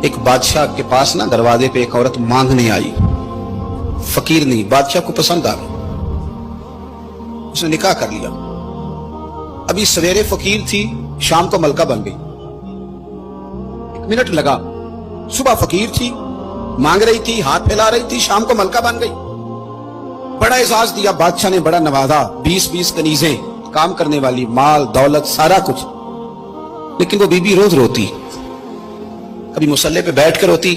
ایک بادشاہ کے پاس نا دروازے پہ ایک عورت مانگنے آئی، فقیر نہیں، بادشاہ کو پسند آ گئی، اس نے نکاح کر لیا۔ ابھی سویرے فقیر تھی، شام کو ملکہ بن گئی، 1 منٹ لگا۔ صبح فقیر تھی، مانگ رہی تھی، ہاتھ پھیلا رہی تھی، شام کو ملکہ بن گئی۔ بڑا اعزاز دیا بادشاہ نے، بڑا نوازا، 20 کنیزیں، کام کرنے والی، مال دولت سارا کچھ۔ لیکن وہ بی بی روز روتی، کبھی مصلی پہ بیٹھ کے روتی،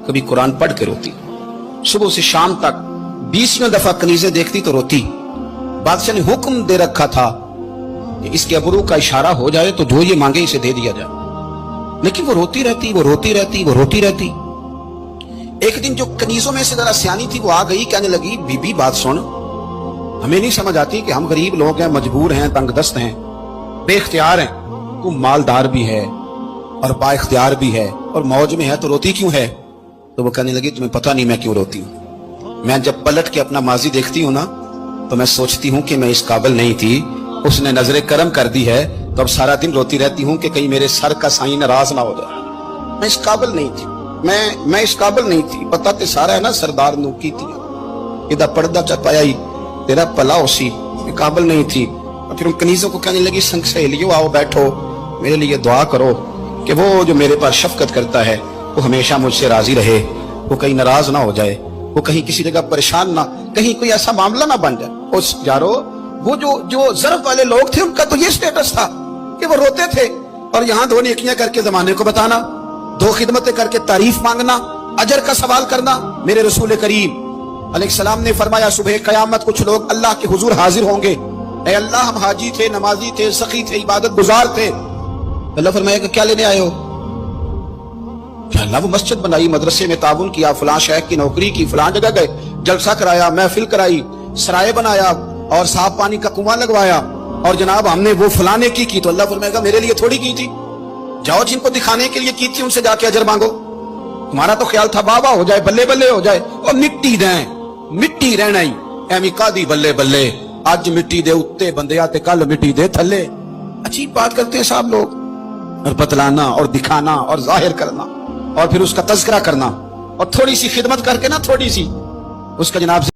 کبھی قرآن پڑھ کے روتی، صبح سے شام تک 20 دفعہ کنیزیں دیکھتی تو روتی۔ بادشاہ نے حکم دے رکھا تھا کہ اس کے ابرو کا اشارہ ہو جائے تو جو یہ مانگے اسے دے دیا جائے، لیکن وہ روتی رہتی، وہ روتی رہتی، وہ روتی رہتی۔ ایک دن جو کنیزوں میں سے ذرا سیانی تھی وہ آ گئی، کہنے لگی بی بی بات سن، ہمیں نہیں سمجھ آتی کہ ہم غریب لوگ ہیں، مجبور ہیں، تنگ دست ہیں، بے اختیار ہیں، تو مالدار بھی ہے اور با اختیار بھی ہے اور موج میں ہے تو روتی کیوں ہے؟ تو وہ کہنے لگی تمہیں پتہ نہیں میں کیوں روتی ہوں، میں جب پلٹ کے اپنا ماضی دیکھتی ہوں نا تو میں سوچتی ہوں کہ میں اس قابل نہیں تھی، اس نے نظر کرم کر دی ہے، تو اب سارا دن روتی رہتی ہوں کہ کہیں میرے سر کا سائیں ناراض نہ ہو جائے، میں اس قابل نہیں تھی، میں اس قابل نہیں تھی، پتہ تے سارا ہے نا سردار نو کی تھی، ادھا پردہ چپایا ہی تیرا پلا اسی، میں قابل نہیں تھی۔ اور پھر ان کنیزوں کو کہنے لگی سنگ سہیلیو آؤ بیٹھو، میرے لیے دعا کرو کہ وہ جو میرے پاس شفقت کرتا ہے وہ ہمیشہ مجھ سے راضی رہے، وہ کہیں ناراض نہ ہو جائے، وہ کہیں کسی جگہ پریشان نہ، کہیں کوئی ایسا معاملہ نہ بن جائے۔ اس یارو وہ جو ضرب والے لوگ تھے ان کا تو یہ سٹیٹس تھا کہ وہ روتے تھے، اور یہاں 2 نیکیاں کر کے زمانے کو بتانا، 2 خدمتیں کر کے تعریف مانگنا، اجر کا سوال کرنا۔ میرے رسول کریم علیہ السلام نے فرمایا صبح قیامت کچھ لوگ اللہ کے حضور حاضر ہوں گے، اے اللہ ہم حاجی تھے، نمازی تھے، سخی تھے، عبادت گزار تھے۔ اللہ فرمائے کہ کیا لینے آئے ہو؟ کہ اللہ وہ مسجد بنائی، مدرسے میں تعاون کیا، فلاں شیخ کی نوکری کی، فلاں جگہ گئے، جلسہ کرایا، محفل کرائی، سرائے بنایا اور صاف پانی کا کنواں لگوایا، اور جناب ہم نے وہ فلانے کی۔ تو اللہ فرمائے گا میرے لیے تھوڑی کی تھی، جاؤ جن کو دکھانے کے لیے کی تھی ان سے جا کے اجر مانگو، تمہارا تو خیال تھا بابا ہو جائے، بلے بلے ہو جائے، اور مٹی دیں، مٹی رہنا ہی ایمی قادی بلے بلے، آج مٹی دے اتے بندیا تے کل مٹی دے تھلے۔ عجیب بات کرتے ہیں صاحب لوگ، اور بتلانا اور دکھانا اور ظاہر کرنا اور پھر اس کا تذکرہ کرنا، اور تھوڑی سی خدمت کر کے نا، تھوڑی سی اس کا جناب